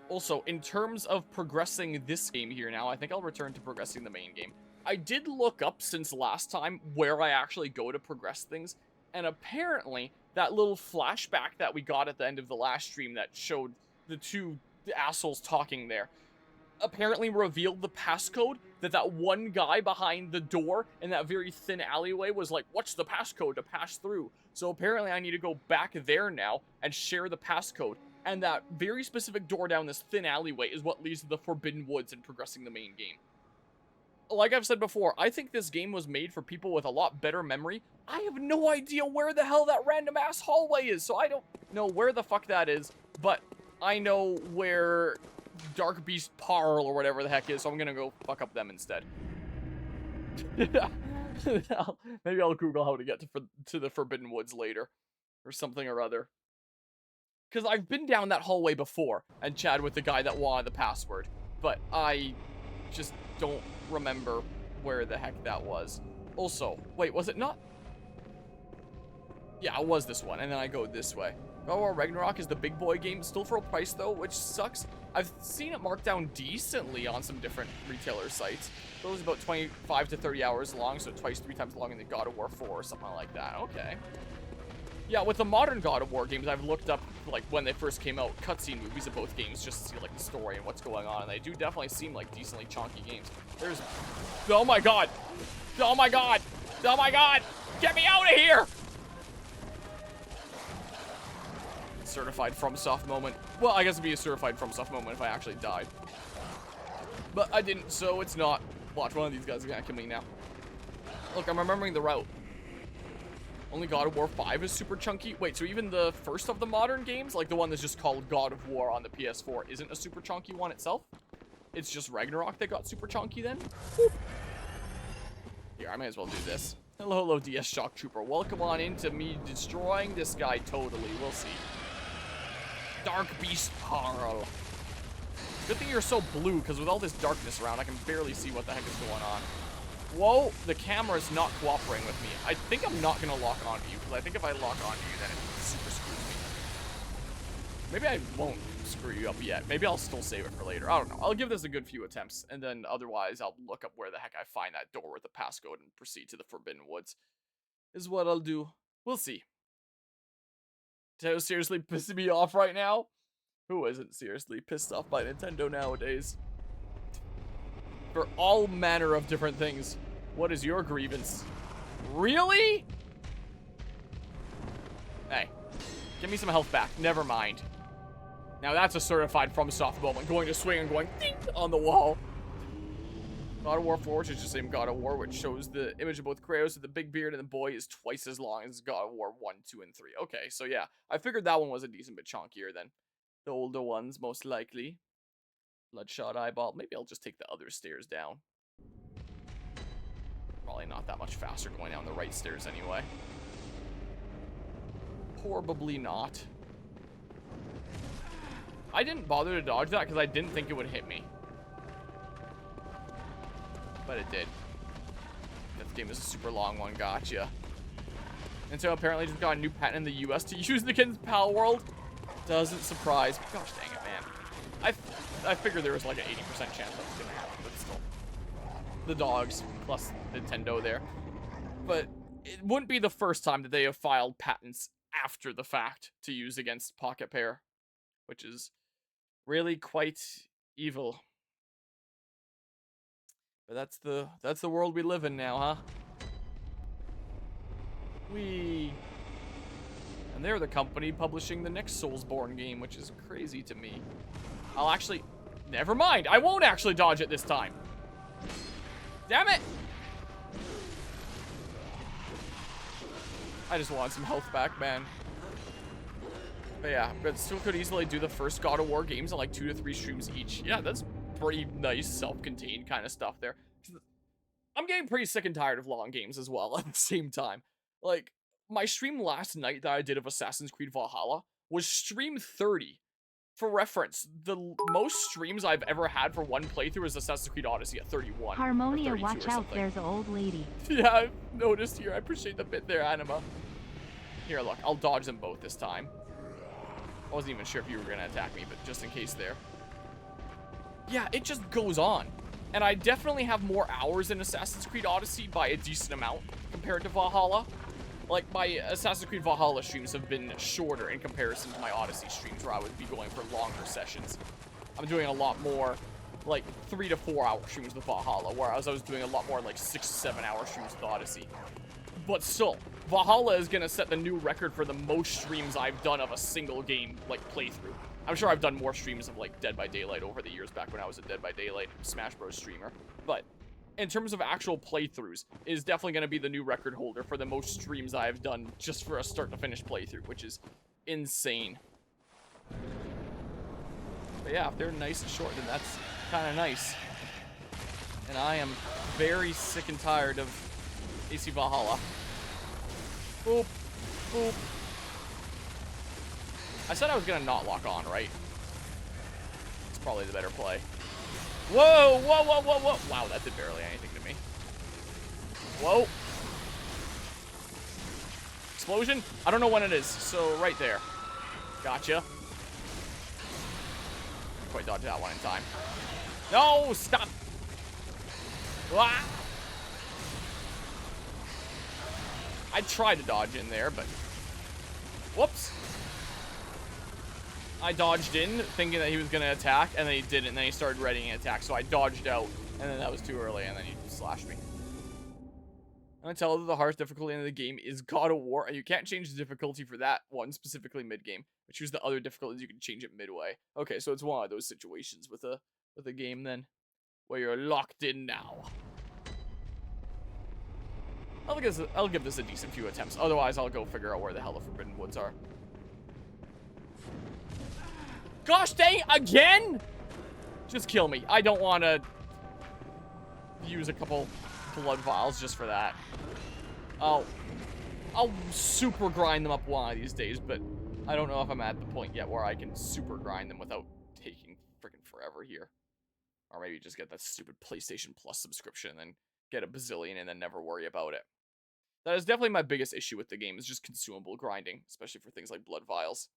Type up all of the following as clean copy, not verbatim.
Also, in terms of progressing this game here now, I think I'll return to progressing the main game. I did look up since last time where I actually go to progress things, and apparently that little flashback that we got at the end of the last stream that showed the two assholes talking there apparently revealed the passcode that one guy behind the door in that very thin alleyway was like, what's the passcode to pass through? So apparently I need to go back there now and share the passcode. And that very specific door down this thin alleyway is what leads to the Forbidden Woods and progressing the main game. Like I've said before, I think this game was made for people with a lot better memory. I have no idea where the hell that random ass hallway is, so I don't know where the fuck that is, but I know where Darkbeast Paarl or whatever the heck is, so I'm gonna go fuck up them instead. Maybe I'll Google how to get to the Forbidden Woods later, or something or other. Because I've been down that hallway before and chatted with the guy that wanted the password, but I just don't remember where the heck that was. Also, wait, was it not? Yeah, it was this one, and then I go this way. God of War Ragnarok is the big boy game, still full price though, which sucks. I've seen it marked down decently on some different retailer sites. It was about 25 to 30 hours long, so twice, 3 times longer than God of War 4 or something like that. Okay. Yeah, with the modern God of War games, I've looked up, like, when they first came out, cutscene movies of both games just to see, like, the story and what's going on, and they do definitely seem like decently chunky games. There's... Oh my god! Oh my god! Oh my god! Get me out of here! Certified FromSoft moment. Well, I guess it'd be a certified FromSoft moment if I actually died. But I didn't, so it's not. Watch, one of these guys is gonna kill me now. Look, I'm remembering the route. Only God of War 5 is super chunky. Wait, so even the first of the modern games, like the one that's just called God of War on the PS4, isn't a super chunky one itself? It's just Ragnarok that got super chunky then? Whoop. Here, I may as well do this. Hello, DS Shock Trooper. Welcome on into me destroying this guy totally. We'll see. Darkbeast Paarl. Good thing you're so blue, because with all this darkness around, I can barely see what the heck is going on. Whoa, the camera's not cooperating with me. I think I'm not going to lock onto you, because I think if I lock onto you, then it super screws me. Maybe I won't screw you up yet. Maybe I'll still save it for later. I don't know. I'll give this a good few attempts, and then otherwise I'll look up where the heck I find that door with the passcode and proceed to the Forbidden Woods. Is what I'll do. We'll see. Seriously pissing me off right now? Who isn't seriously pissed off by Nintendo nowadays? For all manner of different things. What is your grievance? Really? Hey, give me some health back. Never mind. Now that's a certified FromSoft moment. Going to swing and going ding on the wall. God of War 4, which is just the same God of War, which shows the image of both Kratos with the big beard, and the boy is twice as long as God of War 1, 2, and 3. Okay, so yeah, I figured that one was a decent bit chunkier than the older ones, most likely. Bloodshot eyeball. Maybe I'll just take the other stairs down. Probably not that much faster going down the right stairs anyway. Probably not. I didn't bother to dodge that because I didn't think it would hit me. But it did. This game is a super long one, gotcha. And so apparently just got a new patent in the US to use the Kid's Pal World. Doesn't surprise me. Gosh dang it, man. I figured there was like an 80% chance that was gonna happen, but still. The dogs plus Nintendo there. But it wouldn't be the first time that they have filed patents after the fact to use against Pocket Pair, which is really quite evil. But that's the world we live in now, huh? And they're the company publishing the next Soulsborne game, which is crazy to me. I'll actually... Never mind. I won't actually dodge it this time. Damn it! I just want some health back, man. But yeah, but still could easily do the first God of War games in like 2 to 3 streams each. Yeah, that's pretty nice self-contained kind of stuff there. I'm getting pretty sick and tired of long games as well at the same time. Like, my stream last night that I did of Assassin's Creed Valhalla was stream 30. For reference, the most streams I've ever had for one playthrough is Assassin's Creed Odyssey at 31. Harmonia, watch out, there's an old lady. Yeah, I've noticed here. I appreciate the bit there, Anima. Here, look, I'll dodge them both this time. I wasn't even sure if you were going to attack me, but just in case there. yeah, it just goes on. And I definitely have more hours in Assassin's Creed Odyssey by a decent amount compared to Valhalla. Like, my Assassin's Creed Valhalla streams have been shorter in comparison to my Odyssey streams, where I would be going for longer sessions. I'm doing a lot more, like, 3 to 4 hour streams with Valhalla, whereas I was doing a lot more, like, 6 to 7 hour streams with Odyssey. But still, Valhalla is going to set the new record for the most streams I've done of a single game, like, playthrough. I'm sure I've done more streams of, like, Dead by Daylight over the years back when I was a Dead by Daylight Smash Bros. Streamer. But in terms of actual playthroughs, it is definitely going to be the new record holder for the most streams I have done just for a start-to-finish playthrough, which is insane. But yeah, if they're nice and short, then that's kind of nice. And I am very sick and tired of AC Valhalla. Boop. Boop. I said I was gonna not lock on, right? It's probably the better play. Whoa, whoa, whoa, whoa, whoa. Wow, that did barely anything to me. Whoa. Explosion? I don't know when it is, so right there. Gotcha. Didn't quite dodge that one in time. No, stop. Ah. I tried to dodge in there, but whoops. I dodged in, thinking that he was going to attack, and then he didn't, and then he started readying an attack, so I dodged out, and then that was too early, and then he slashed me. I'm going to tell that the hardest difficulty in the game is God of War, and you can't change the difficulty for that one, specifically mid-game, but choose the other difficulties, you can change it midway. Okay, so it's one of those situations with a game, then, where you're locked in now. I'll give this a decent few attempts, otherwise I'll go figure out where the hell the Forbidden Woods are. Gosh dang, again? Just kill me. I don't want to use a couple blood vials just for that. I'll super grind them up one of these days, but I don't know if I'm at the point yet where I can super grind them without taking freaking forever here. Or maybe just get that stupid PlayStation Plus subscription and then get a bazillion and then never worry about it. That is definitely my biggest issue with the game, is just consumable grinding, especially for things like blood vials.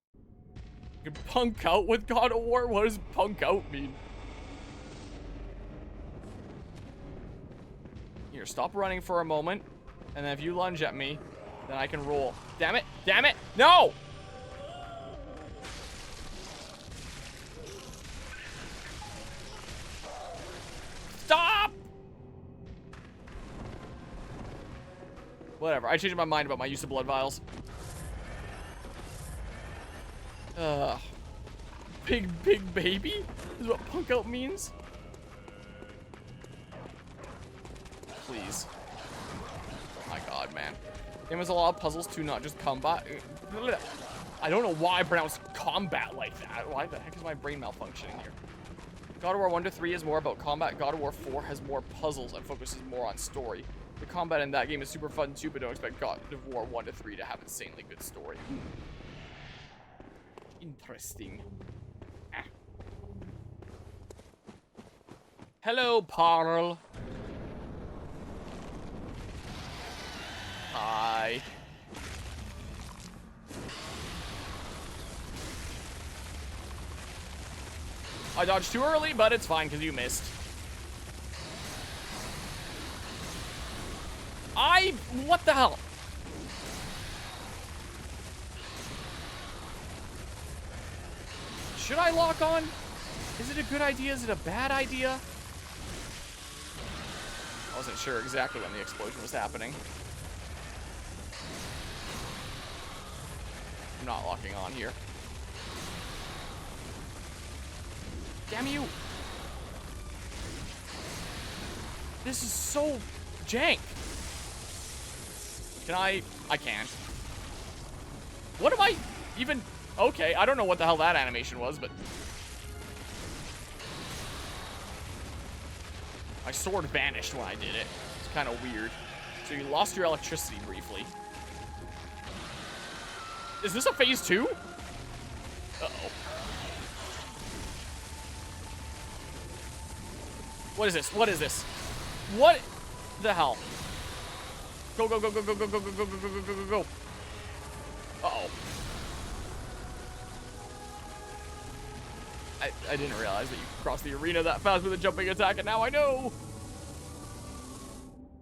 You can punk out with God of War? What does punk out mean? Here, stop running for a moment. And then if you lunge at me, then I can roll. Damn it! Damn it! No! Stop! Whatever. I changed my mind about my use of blood vials. Big baby is what punk out means. Please. Oh my god, man. Game has a lot of puzzles too, not just combat. I don't know why I pronounce combat like that. Why the heck is my brain malfunctioning here? God of War 1 to 3 is more about combat. God of War 4 has more puzzles and focuses more on story. The combat in that game is super fun too, but don't expect God of War 1 to 3 to have insanely good story. Interesting. Ah. Hello, Paarl. Hi. I dodged too early, but it's fine because you missed. What the hell? Should I lock on? Is it a good idea? Is it a bad idea? I wasn't sure exactly when the explosion was happening. I'm not locking on here. Damn you! This is so jank. Can I can't. What am I even... Okay, I don't know what the hell that animation was, but... My sword vanished when I did it. It's kind of weird. So you lost your electricity briefly. Is this a phase 2? Uh-oh. What is this? What is this? What the hell? Go, go, go, go, go, go, go, go, go, go, go, go, go, go. Uh-oh. I didn't realize that you could cross the arena that fast with a jumping attack, and now I know!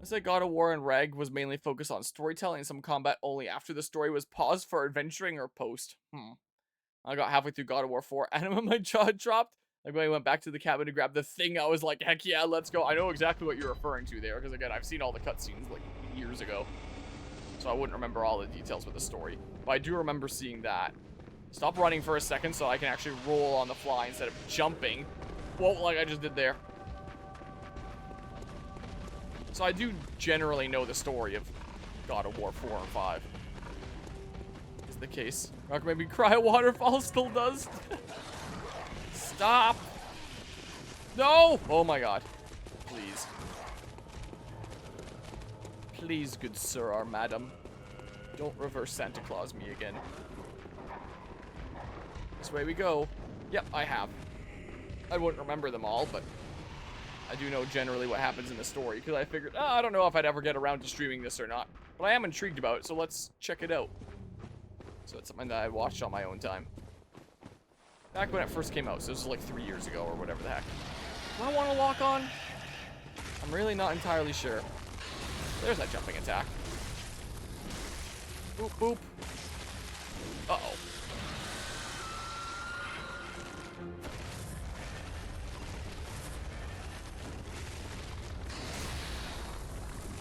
I said God of War and Reg was mainly focused on storytelling and some combat only after the story was paused for adventuring or post. I got halfway through God of War 4 and my jaw dropped. Like when I went back to the cabin to grab the thing, I was like, heck yeah, let's go. I know exactly what you're referring to there, because again, I've seen all the cutscenes like years ago. So I wouldn't remember all the details with the story. But I do remember seeing that. Stop running for a second so I can actually roll on the fly instead of jumping. Whoa, like I just did there. So I do generally know the story of God of War 4 and 5. Is the case. Rock made me cry, a waterfall still does. Stop. No! Oh my god. Please. Please, good sir or madam. Don't reverse Santa Claus me again. This way we go. Yep, I have. I wouldn't remember them all, but I do know generally what happens in the story, because I figured, I don't know if I'd ever get around to streaming this or not. But I am intrigued about it, so let's check it out. So it's something that I watched on my own time. Back when it first came out, so this was like 3 years ago or whatever the heck. Do I want to lock on? I'm really not entirely sure. There's that jumping attack. Boop, boop. Uh-oh.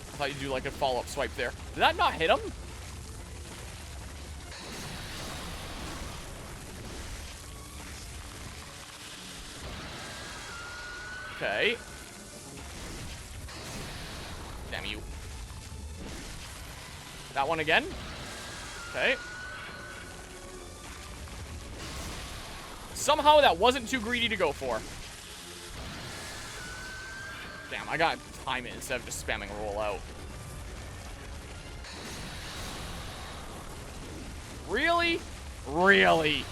I thought you'd do like a follow-up swipe there. Did that not hit him? Okay. Damn you. That one again? Okay. Somehow that wasn't too greedy to go for. Damn, I gotta time it instead of just spamming roll out. Really? Really?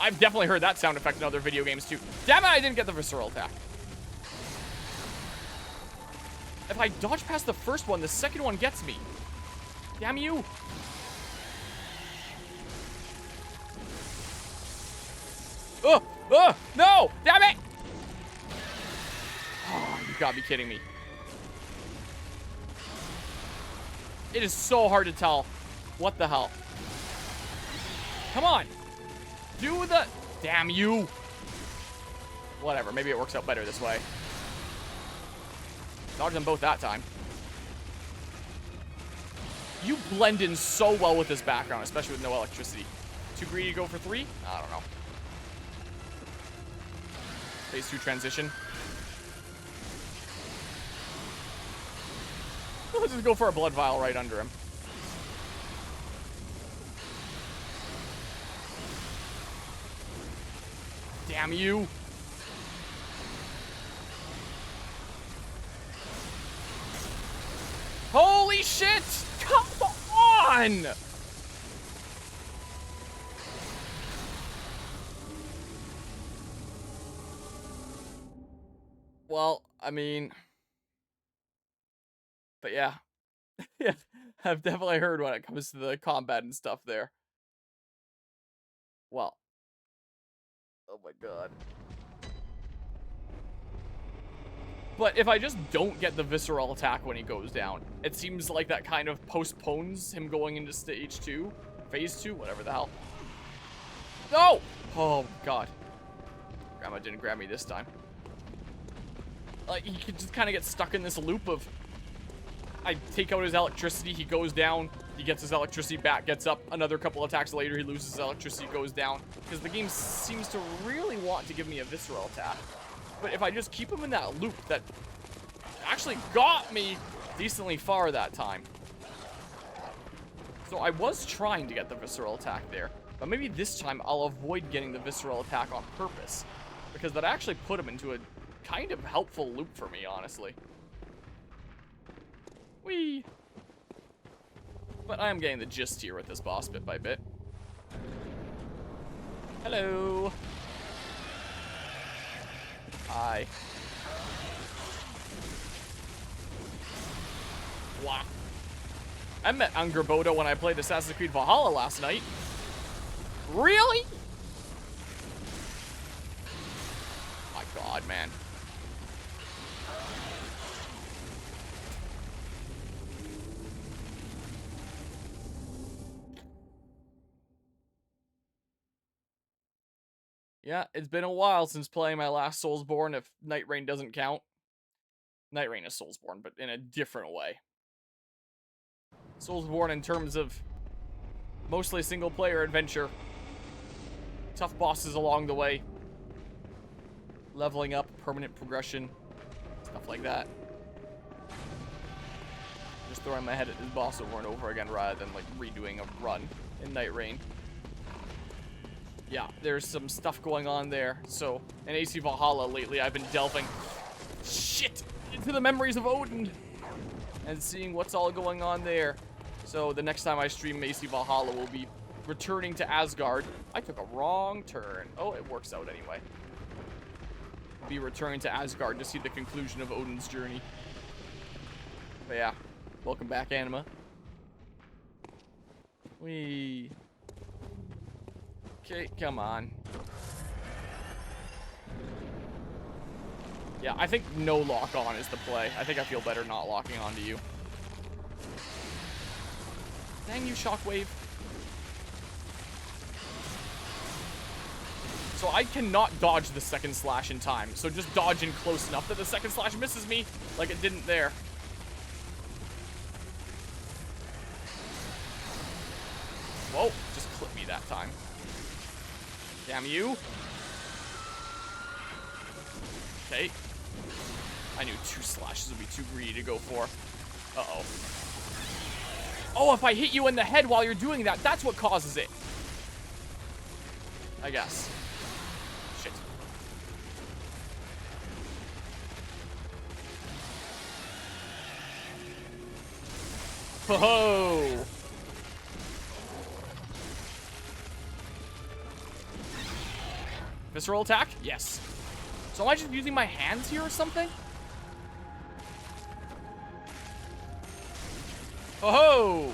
I've definitely heard that sound effect in other video games too. Damn it, I didn't get the visceral attack. If I dodge past the first one, the second one gets me. Damn you. No! Damn it! Oh, you gotta be kidding me. It is so hard to tell. What the hell? Come on. Do the... Damn you. Whatever, maybe it works out better this way. Dodged them both that time. You blend in so well with this background, especially with no electricity. Too greedy to go for 3? I don't know. Phase 2 transition. Let's just go for a blood vial right under him. Damn you. Holy shit! Come on! Well, I mean... But yeah. Yeah, I've definitely heard when it comes to the combat and stuff there. Well. Oh my god. But if I just don't get the visceral attack when he goes down, it seems like that kind of postpones him going into stage 2, phase 2, whatever the hell. No! Oh god. Grandma didn't grab me this time. Like, he could just kind of get stuck in this loop of, I take out his electricity, he goes down, he gets his electricity back, gets up, another couple attacks later, he loses his electricity, goes down. Because the game seems to really want to give me a visceral attack. But if I just keep him in that loop that actually got me decently far that time. So I was trying to get the visceral attack there. But maybe this time I'll avoid getting the visceral attack on purpose. Because that actually put him into a kind of helpful loop for me, honestly. Whee! But I am getting the gist here with this boss bit by bit. Hello! Hi. Wow. I met Angerboda when I played Assassin's Creed Valhalla last night. Really? My god, man. Yeah, it's been a while since playing my last Soulsborne, if Night Rain doesn't count. Night Rain is Soulsborne, but in a different way. Soulsborne in terms of mostly single-player adventure. Tough bosses along the way. Leveling up, permanent progression, stuff like that. Just throwing my head at this boss over and over again rather than, like, redoing a run in Night Rain. Yeah, there's some stuff going on there. So, in AC Valhalla lately, I've been delving, shit, into the memories of Odin and seeing what's all going on there. So, the next time I stream AC Valhalla, we'll be returning to Asgard. I took a wrong turn. Oh, it works out anyway. We'll be returning to Asgard to see the conclusion of Odin's journey. But yeah, welcome back, Anima. Whee. Okay, come on. Yeah, I think no lock on is the play. I think I feel better not locking onto you. Dang you, Shockwave. So I cannot dodge the second slash in time. So just dodge in close enough that the second slash misses me like it didn't there. Whoa, just clip me that time. Damn you. Okay. I knew 2 slashes would be too greedy to go for. Uh-oh. Oh, if I hit you in the head while you're doing that, that's what causes it. I guess. Shit. Ho-ho! Visceral attack? Yes. So am I just using my hands here or something? Oh-ho!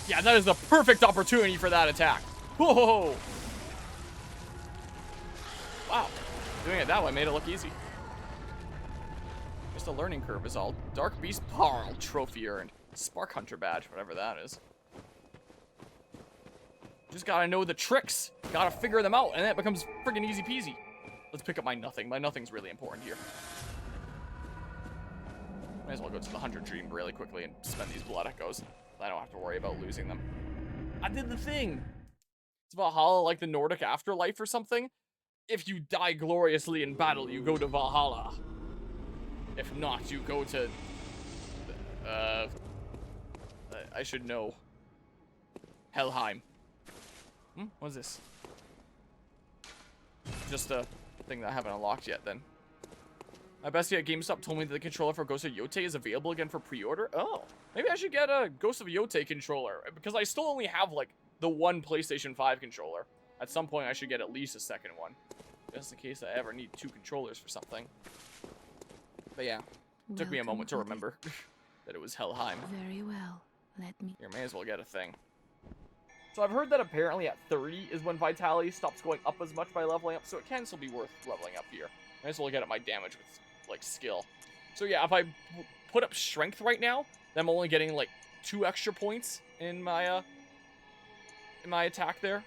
Yeah, that is the perfect opportunity for that attack. Whoa! Wow. Doing it that way made it look easy. Just a learning curve is all. Darkbeast Paarl trophy earned. Spark Hunter badge, whatever that is. Just gotta know the tricks. Gotta figure them out, and then it becomes friggin' easy peasy. Let's pick up my nothing. My nothing's really important here. Might as well go to the 100 Dream really quickly and spend these blood echoes. I don't have to worry about losing them. I did the thing. It's Valhalla like the Nordic afterlife or something. If you die gloriously in battle, you go to Valhalla. If not, you go to... I should know. Helheim. What is this? Just a thing that I haven't unlocked yet, then. My bestie at GameStop told me that the controller for Ghost of Yotei is available again for pre-order. Oh, maybe I should get a Ghost of Yotei controller, because I still only have, like, the one PlayStation 5 controller. At some point, I should get at least a second one, just in case I ever need 2 controllers for something. But yeah, it took me a moment to remember that it was Helheim. Very well. Let me... Here, may as well get a thing. So I've heard that apparently at 30 is when Vitality stops going up as much by leveling up, so it can still be worth leveling up here. May as well get at my damage with, like, skill. So yeah, if I put up strength right now, then I'm only getting, like, 2 extra points in my attack there.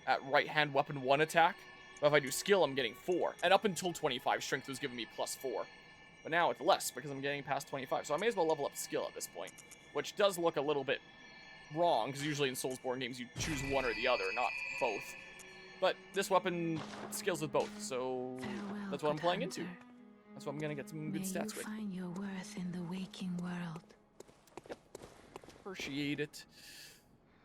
At right-hand weapon 1 attack. But if I do skill, I'm getting 4. And up until 25, strength was giving me +4. But now it's less, because I'm getting past 25. So I may as well level up skill at this point. Which does look a little bit wrong, because usually in Soulsborne games you choose one or the other, not both. But this weapon skills with both, so Farewell, that's what I'm playing hunter. into. That's what I'm gonna get some good stats with. Find your worth in the waking world. Yep. Appreciate it.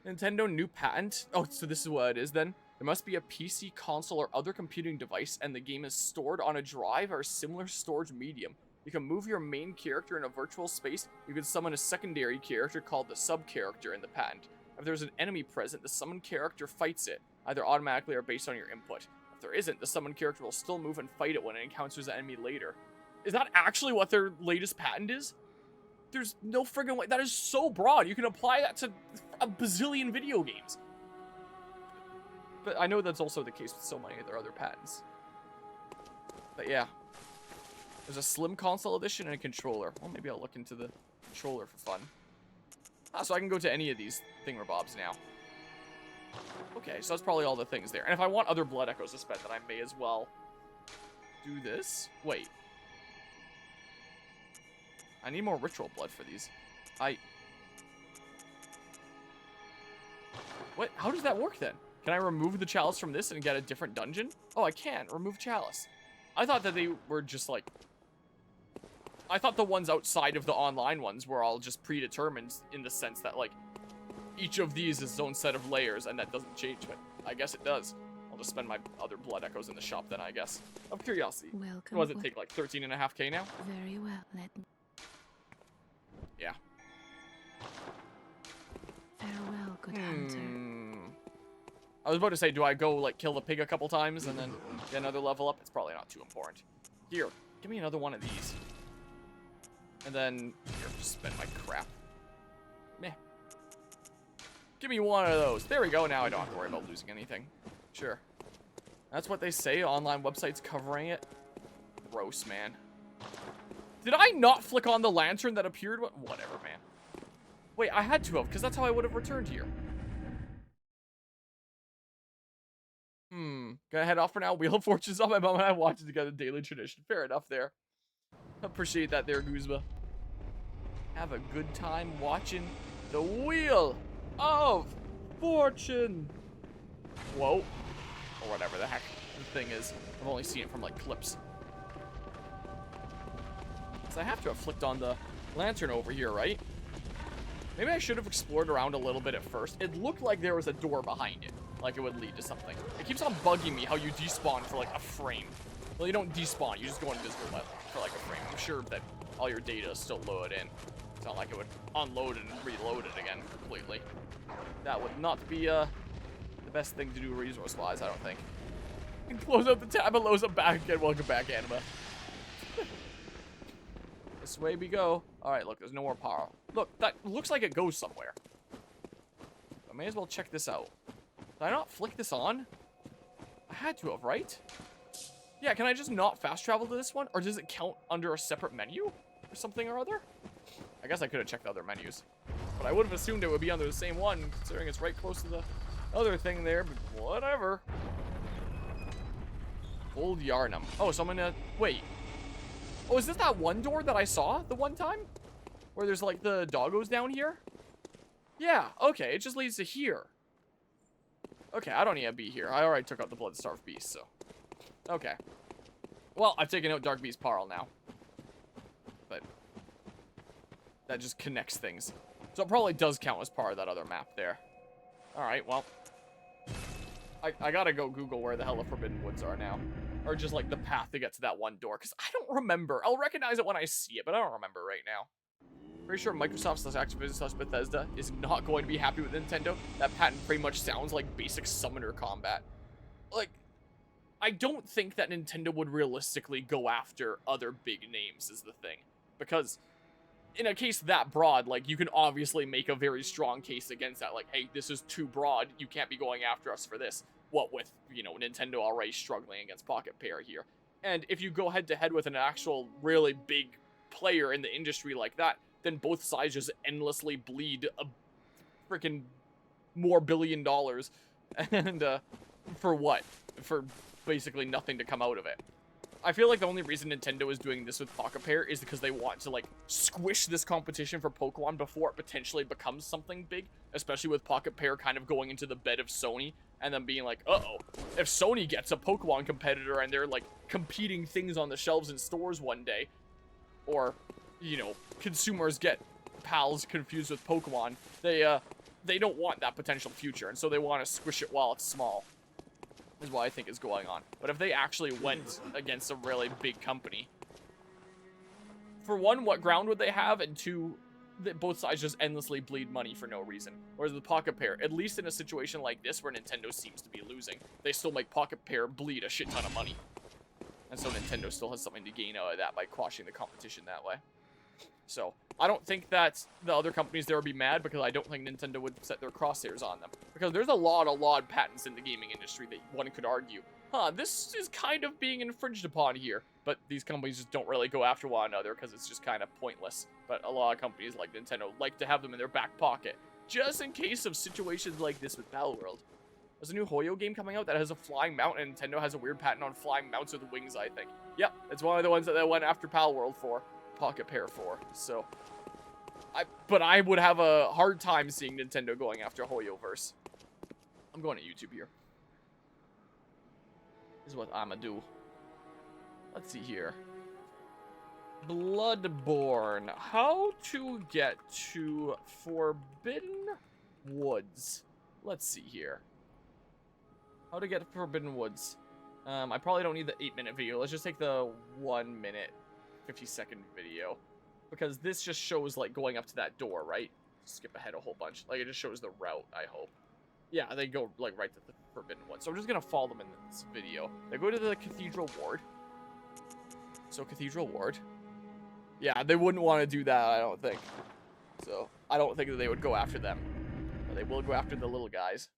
Nintendo new patent. Oh, so this is what it is then. There must be a PC, console, or other computing device, and the game is stored on a drive or similar storage medium. You can move your main character in a virtual space. You can summon a secondary character called the sub-character in the patent. If there's an enemy present, the summoned character fights it, either automatically or based on your input. If there isn't, the summoned character will still move and fight it when it encounters the enemy later. Is that actually what their latest patent is? There's no friggin' way. That is so broad. You can apply that to a bazillion video games. But I know that's also the case with so many of their other patents. But yeah. There's a slim console edition and a controller. Well, maybe I'll look into the controller for fun. Ah, so I can go to any of these thingamabobs now. Okay, so that's probably all the things there. And if I want other blood echoes to spend, then I may as well do this. Wait. I need more ritual blood for these. What? How does that work then? Can I remove the chalice from this and get a different dungeon? Oh, I can. Remove chalice. I thought that they were just like... I thought the ones outside of the online ones were all just predetermined in the sense that, like, each of these is its own set of layers and that doesn't change, but I guess it does. I'll just spend my other blood echoes in the shop then, I guess. Of curiosity. Welcome. What does it take, like 13.5k now? Very well. Let me. Yeah. Farewell, good hunter. I was about to say, do I go, like, kill the pig a couple times and then get another level up? It's probably not too important. Here, give me another one of these. And then, here, just spend my crap. Meh. Give me one of those. There we go. Now I don't have to worry about losing anything. Sure. That's what they say. Online websites covering it. Gross, man. Did I not flick on the lantern that appeared? Whatever, man. Wait, I had to have, because that's how I would have returned here. Gonna head off for now. Wheel of Fortune's on my mom and I watch it together. Daily tradition. Fair enough there. Appreciate that there, Guzma. Have a good time watching the Wheel of Fortune. Whoa. Or whatever the heck the thing is. I've only seen it from, like, clips. So I have to have flicked on the lantern over here, right? Maybe I should have explored around a little bit at first. It looked like there was a door behind it. Like it would lead to something. It keeps on bugging me how you despawn for, like, a frame. Well, you don't despawn. You just go invisible for, like, a frame. I'm sure that all your data is still loaded in. It's not like it would unload and reload it again completely. That would not be, the best thing to do resource-wise, I don't think. You can close out the tab and load up back again. Welcome back, Anima. This way we go. Alright, look, there's no more power. Look, that looks like it goes somewhere. I may as well check this out. Did I not flick this on? I had to have, right? Yeah, can I just not fast travel to this one? Or does it count under a separate menu? Or something or other? I guess I could have checked the other menus. But I would have assumed it would be under the same one, considering it's right close to the other thing there, but whatever. Old Yarnum. Oh, so I'm gonna... Wait. Oh, is this that one door that I saw the one time? Where there's, like, the doggos down here? Yeah, okay, it just leads to here. Okay, I don't need to be here. I already took out the blood-starved beast, so... Okay. Well, I've taken out Darkbeast Paarl now. But... that just connects things. So it probably does count as part of that other map there. Alright, well... I gotta go Google where the hell the Forbidden Woods are now. Or just, like, the path to get to that one door. Because I don't remember. I'll recognize it when I see it, but I don't remember right now. Pretty sure Microsoft/Activision/Bethesda is not going to be happy with Nintendo. That patent pretty much sounds like basic summoner combat. Like, I don't think that Nintendo would realistically go after other big names is the thing. Because in a case that broad, like, you can obviously make a very strong case against that. Like, hey, this is too broad. You can't be going after us for this. What with, you know, Nintendo already struggling against Pocket Pair here. And if you go head-to-head with an actual really big player in the industry like that, then both sides just endlessly bleed a freaking more $1 billion. And, for what? For basically nothing to come out of it. I feel like the only reason Nintendo is doing this with Pocket Pair is because they want to, like, squish this competition for Pokemon before it potentially becomes something big. Especially with Pocket Pair kind of going into the bed of Sony and then being like, uh-oh, if Sony gets a Pokemon competitor and they're, like, competing things on the shelves in stores one day, or, you know, consumers get pals confused with Pokemon, they don't want that potential future, and so they want to squish it while it's small. Is what I think is going on. But if they actually went against a really big company, for one, what ground would they have? And two, that both sides just endlessly bleed money for no reason. Whereas the Pocket Pair, at least in a situation like this where Nintendo seems to be losing, they still make Pocket Pair bleed a shit ton of money. And so Nintendo still has something to gain out of that by quashing the competition that way. So, I don't think that the other companies there would be mad, because I don't think Nintendo would set their crosshairs on them. Because there's a lot of patents in the gaming industry that one could argue, this is kind of being infringed upon here. But these companies just don't really go after one another because it's just kind of pointless. But a lot of companies like Nintendo like to have them in their back pocket, just in case of situations like this with Palworld. There's a new Hoyo game coming out that has a flying mount, and Nintendo has a weird patent on flying mounts with wings, I think. Yep, it's one of the ones that they went after Palworld for. Pocket Pair 4, so but I would have a hard time seeing Nintendo going after Hoyoverse. I'm going to YouTube here. This is what I'ma do. Let's see here. Bloodborne. How to get to Forbidden Woods. Let's see here. How to get to Forbidden Woods. I probably don't need the 8-minute video. Let's just take the 1 minute 50-second video, because this just shows like going up to that door, right? Skip ahead a whole bunch. Like, it just shows the route, I hope. Yeah, they go like right to the Forbidden One. So I'm just gonna follow them in this video. They go to the Cathedral Ward. So Cathedral Ward. Yeah, they wouldn't want to do that, I don't think. So I don't think that they would go after them. But they will go after the little guys.